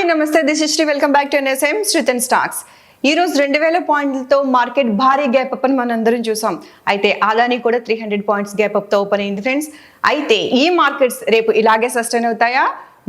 నమస్తే, this is Sri. Welcome back to NSM Srithan stocks. ఈ రోజు 2000 పాయింట్లతో మార్కెట్ భారీ గ్యాప్ అప్ అని మనందరం చూసాం. అయితే అదాని కూడా 300 పాయింట్స్ గ్యాప్ అప్ తో ఓపెన్ అయింది ఫ్రెండ్స్. అయితే ఈ మార్కెట్స్ రేపు ఇలాగే సస్టైన్ అవుతాయా?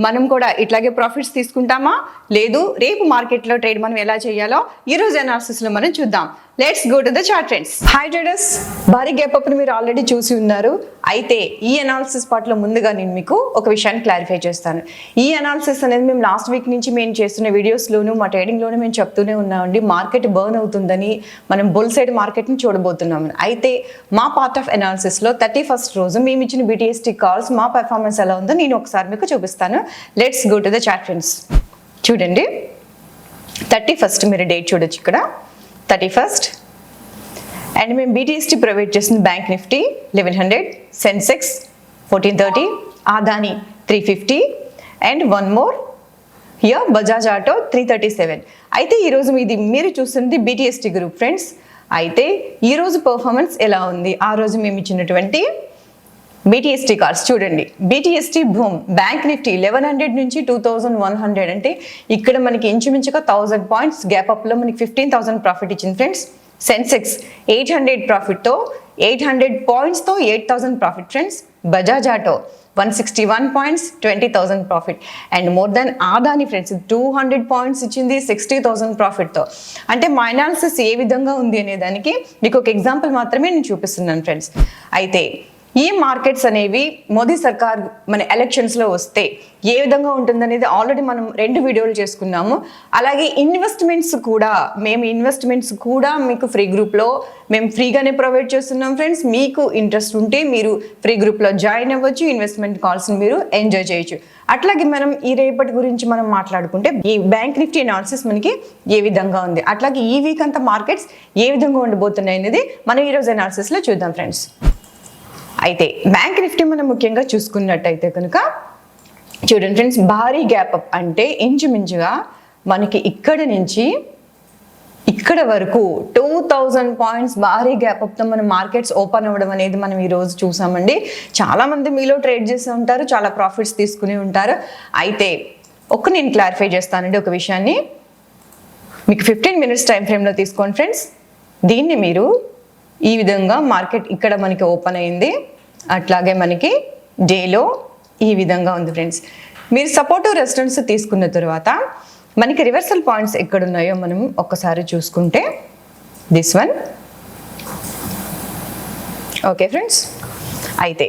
మనం కూడా ఇట్లాగే ప్రాఫిట్స్ తీసుకుంటామా? లేదు, రేపు మార్కెట్లో ట్రేడ్ మనం ఎలా చేయాలో ఈ రోజు అనాలిసిస్ లో మనం చూద్దాం. Let's go to the chart friends. Hi traders, భారీ గ్యాప్ అప్ ని మీరు ఆల్రెడీ చూసి ఉన్నారు. అయితే ఈ అనాలిసిస్ పార్ట్ లో ముందుగా నేను మీకు ఒక విషయాన్ని క్లారిఫై చేస్తాను. ఈ అనాలిసిస్ అనేది మేము లాస్ట్ వీక్ నుంచి మేము చేస్తున్న వీడియోస్ లోను మా ట్రేడింగ్ లోను మేము చెప్తూనే ఉన్నామండి. మార్కెట్ బర్న్ అవుతుందని, మనం బుల్ సైడ్ మార్కెట్ ని చూడబోతున్నాము. అయితే మా పార్ట్ ఆఫ్ అనాలిసిస్ లో 31st రోజు మేము ఇచ్చిన BTST కాల్స్ మా పెర్ఫార్మెన్స్ ఎలా ఉందో నేను ఒకసారి మీకు చూపిస్తాను. Let's go to the chart friends. చూడండి, 31st మీరు డేట్ చూడొచ్చు ఇక్కడ 31st. అండ్ మేము BTST ప్రొవైడ్ చేసిన bank Nifty 1100, Sensex 1430, Adani 350 and one more here Bajaj auto 337. అయితే ఈరోజు మీరు చూస్తుంది BTST గ్రూప్ ఫ్రెండ్స్. అయితే ఈరోజు పర్ఫార్మెన్స్ ఎలా ఉంది? ఆ రోజు మేము ఇచ్చినటువంటి BTST కార్డ్స్ చూడండి. BTST భూమ్ బ్యాంక్ నిఫ్టీ 1100 నుంచి 2100, అంటే ఇక్కడ మనకి ఇంచుమించుగా 1000 పాయింట్స్ గ్యాప్ అప్ లో మనకి 15,000 ప్రాఫిట్ ఇచ్చింది ఫ్రెండ్స్. సెన్సెక్స్ 800 ప్రాఫిట్ తో 800 పాయింట్స్ తో 8,000 profit friends. Bajaj auto 161 points 20,000 profit. And more than Adani friends 200 points ఇచ్చింది 60,000 ప్రాఫిట్ తో. అంటే మా అనాలిసిస్ ఏ విధంగా ఉంది అనే దానికి మీకు ఒక ఎగ్జాంపుల్ మాత్రమే నేను చూపిస్తున్నాను ఫ్రెండ్స్. అయితే ఈ మార్కెట్స్ అనేవి మోదీ సర్కార్ మన ఎలక్షన్స్ లో వస్తే ఏ విధంగా ఉంటుందనేది ఆల్రెడీ మనం 2 వీడియోలు చేసుకున్నాము. అలాగే ఇన్వెస్ట్మెంట్స్ కూడా మీకు ఫ్రీ గ్రూప్ లో మేము ఫ్రీగానే ప్రొవైడ్ చేస్తున్నాం ఫ్రెండ్స్. మీకు ఇంట్రెస్ట్ ఉంటే మీరు ఫ్రీ గ్రూప్ లో జాయిన్ అవ్వచ్చు, ఇన్వెస్ట్మెంట్ కాల్స్ మీరు ఎంజాయ్ చేయొచ్చు. అట్లాగే మనం ఈ రేపటి గురించి మనం మాట్లాడుకుంటే ఈ బ్యాంక్ నిఫ్టీ అనాలిసిస్ మనకి ఏ విధంగా ఉంది, అట్లాగే ఈ వీక్ అంతా మార్కెట్స్ ఏ విధంగా ఉండబోతున్నాయి అనేది మనం ఈ రోజు అనాలిసిస్ లో చూద్దాం ఫ్రెండ్స్. అయితే బ్యాంక్ నిఫ్టీ మనం ముఖ్యంగా చూసుకున్నట్టయితే కనుక చూడండి ఫ్రెండ్స్, భారీ గ్యాప్ అప్ అంటే ఇంచుమించుగా మనకి ఇక్కడ నుంచి ఇక్కడ వరకు 2000 పాయింట్స్ భారీ గ్యాప్ అప్ తో మన మార్కెట్స్ ఓపెన్ అవ్వడం అనేది మనం ఈ రోజు చూసామండి. చాలా మంది మీలో ట్రేడ్ చేస్తూ ఉంటారు, చాలా ప్రాఫిట్స్ తీసుకుని ఉంటారు. అయితే నేను క్లారిఫై చేస్తానండి ఒక విషయాన్ని. మీకు 15 మినిట్స్ టైం ఫ్రేమ్లో తీసుకోండి ఫ్రెండ్స్. దీన్ని మీరు ఈ విధంగా మార్కెట్ ఇక్కడ మనకి ఓపెన్ అయింది, అట్లాగే మనకి డేలో ఈ విధంగా ఉంది ఫ్రెండ్స్. మీరు సపోర్టివ్ రెసిస్టెన్స్ తీసుకున్న తర్వాత మనకి రివర్సల్ పాయింట్స్ ఎక్కడున్నాయో మనం ఒక్కసారి చూసుకుంటే దిస్ వన్. ఓకే ఫ్రెండ్స్, అయితే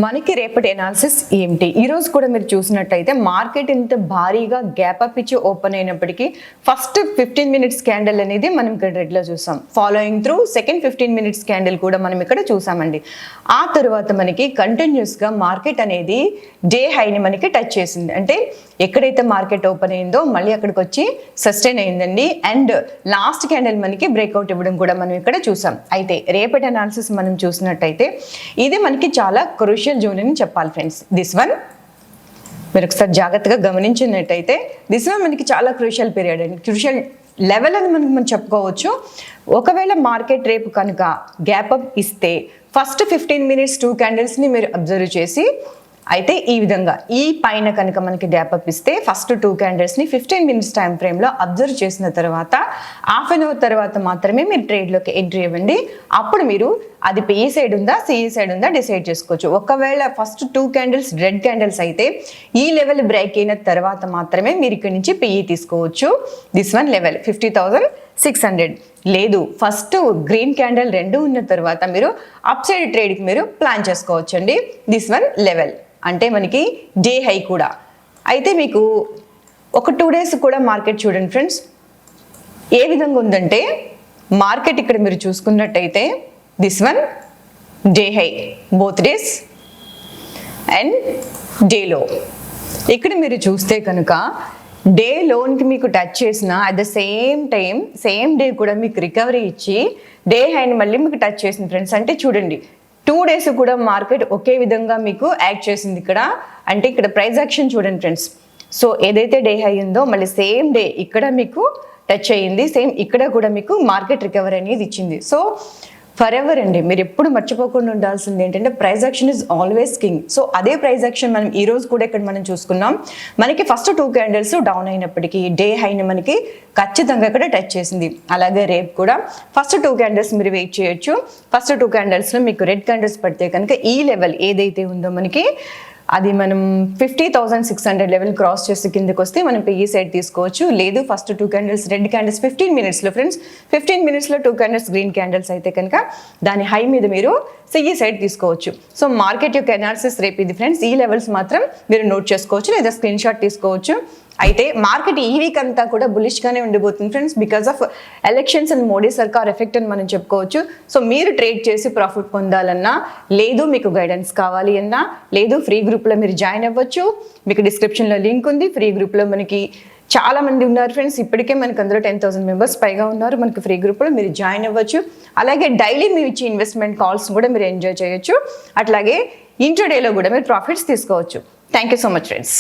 మనకి రేపటి అనాలిసిస్ ఏమిటి? ఈరోజు కూడా మీరు చూసినట్టయితే మార్కెట్ ఇంత భారీగా గ్యాప్ అప్ ఇచ్చి ఓపెన్ అయినప్పటికీ ఫస్ట్ 15 మినిట్స్ క్యాండిల్ అనేది మనం ఇక్కడ రెడ్లో చూసాం. Following through second 15 minutes candle కూడా మనం ఇక్కడ చూసామండి. ఆ తర్వాత మనకి కంటిన్యూస్గా మార్కెట్ అనేది డే హైని మనకి టచ్ చేసింది. అంటే ఎక్కడైతే మార్కెట్ ఓపెన్ అయిందో మళ్ళీ అక్కడికి వచ్చి సస్టైన్ అయిందండి. అండ్ లాస్ట్ క్యాండిల్ మనకి బ్రేక్అవుట్ ఇవ్వడం కూడా మనం ఇక్కడ చూసాం. అయితే రేపటి అనాలిసిస్ మనం చూసినట్టయితే ఇది మనకి చాలా క్రూషియల్ జోన్ అని చెప్పాలి ఫ్రెండ్స్. దిస్ వన్ మీరు ఒకసారి జాగ్రత్తగా గమనించినట్టయితే దిస్ వన్ మనకి చాలా క్రూషియల్ పీరియడ్ అండి, క్రూషియల్ లెవెల్ అని మనం చెప్పుకోవచ్చు. ఒకవేళ మార్కెట్ రేపు కనుక గ్యాప్ అప్ ఇస్తే ఫస్ట్ 15 మినిట్స్ 2 క్యాండిల్స్ని మీరు అబ్జర్వ్ చేసి, అయితే ఈ విధంగా ఈ పైన కనుక మనకి గ్యాప్ అప్ ఇస్తే ఫస్ట్ 2 క్యాండిల్స్ని 15 మినిట్స్ టైం ఫ్రేమ్లో అబ్జర్వ్ చేసిన తర్వాత హాఫ్ అన్ అవర్ తర్వాత మాత్రమే మీరు ట్రేడ్లోకి ఎంట్రీ ఇవ్వండి. అప్పుడు మీరు అది PE సైడ్ ఉందా CE సైడ్ ఉందా డిసైడ్ చేసుకోవచ్చు. ఒకవేళ ఫస్ట్ 2 క్యాండిల్స్ రెడ్ క్యాండిల్స్ అయితే ఈ లెవెల్ బ్రేక్ అయిన తర్వాత మాత్రమే మీరు ఇక్కడ నుంచి PE తీసుకోవచ్చు. This one level 50,600. లేదు, ఫస్ట్ గ్రీన్ క్యాండిల్ 2 ఉన్న తర్వాత మీరు అప్ సైడ్ ట్రేడ్కి మీరు ప్లాన్ చేసుకోవచ్చు అండి. దిస్ వన్ లెవెల్ అంటే మనకి డే హై కూడా. అయితే మీకు ఒక 2 డేస్ కూడా మార్కెట్ చూడండి ఫ్రెండ్స్ ఏ విధంగా ఉందంటే, మార్కెట్ ఇక్కడ మీరు చూసుకున్నట్టయితే this one day high both days and day లో. ఇక్కడ మీరు చూస్తే కనుక డే లోన్కి మీకు టచ్ చేసిన అట్ ద సేమ్ డే కూడా మీకు రికవరీ ఇచ్చి డే హైని మళ్ళీ మీకు టచ్ చేసింది ఫ్రెండ్స్. అంటే చూడండి 2 డేస్ కూడా మార్కెట్ ఒకే విధంగా మీకు యాక్ట్ చేసింది ఇక్కడ. అంటే ఇక్కడ ప్రైస్ యాక్షన్ చూడండి ఫ్రెండ్స్. సో ఏదైతే డే హై ఉందో మళ్ళీ సేమ్ డే ఇక్కడ మీకు టచ్ అయ్యింది, సేమ్ ఇక్కడ కూడా మీకు మార్కెట్ రికవరీ అనేది ఇచ్చింది. సో ఫర్ ఎవర్ అండి. మీరు ఎప్పుడు మర్చిపోకుండా ఉండాల్సింది ఏంటంటే price action is always king. So అదే ప్రైస్ యాక్షన్ మనం ఈ రోజు కూడా ఇక్కడ మనం చూసుకున్నాం. మనకి ఫస్ట్ 2 క్యాండిల్స్ డౌన్ అయినప్పటికీ డే హైని మనకి ఖచ్చితంగా ఇక్కడ టచ్ చేసింది. అలాగే రేపు కూడా ఫస్ట్ 2 క్యాండిల్స్ మీరు వెయిట్ చేయొచ్చు. ఫస్ట్ 2 క్యాండిల్స్లో మీకు రెడ్ క్యాండిల్స్ పడితే కనుక ఈ లెవెల్ ఏదైతే ఉందో మనకి అది మనం 50,600 లెవెల్ క్రాస్ చేసి కిందకి వస్తే మనం ఈ సైడ్ తీసుకోవచ్చు. లేదు ఫస్ట్ 2 క్యాండిల్స్ రెడ్ క్యాండిల్స్ 15 మినిట్స్లో ఫ్రెండ్స్ 15 మినిట్స్లో 2 క్యాండిల్స్ గ్రీన్ క్యాండిల్స్ అయితే కనుక దాని హై మీద మీరు ఈ సైడ్ తీసుకోవచ్చు. సో మార్కెట్ యొక్క అనాలిసిస్ రేపు ఇది ఫ్రెండ్స్. ఈ లెవెల్స్ మాత్రం మీరు నోట్ చేసుకోవచ్చు లేదా స్క్రీన్ షాట్ తీసుకోవచ్చు. అయితే మార్కెట్ ఈ వీక్ అంతా కూడా బులిష్ గానే ఉండిపోతుంది friends, because of elections and Modi సర్కార్ ఎఫెక్ట్ అని మనం చెప్పుకోవచ్చు. సో మీరు ట్రేడ్ చేసి ప్రాఫిట్ పొందాలన్నా, లేదు మీకు గైడెన్స్ కావాలి అన్నా, లేదు ఫ్రీ గ్రూప్లో మీరు జాయిన్ అవ్వచ్చు. మీకు డిస్క్రిప్షన్లో లింక్ ఉంది. ఫ్రీ గ్రూప్లో మనకి చాలా మంది ఉన్నారు ఫ్రెండ్స్. ఇప్పటికే మనకు అందులో 10,000 మెంబర్స్ పైగా ఉన్నారు. మనకి ఫ్రీ గ్రూప్లో మీరు జాయిన్ అవ్వచ్చు. అలాగే డైలీ మీరు ఇచ్చే ఇన్వెస్ట్మెంట్ కాల్స్ కూడా మీరు ఎంజాయ్ చేయొచ్చు. అట్లాగే ఇంట్రాడేలో కూడా మీరు ప్రాఫిట్స్ తీసుకోవచ్చు. Thank you so much friends.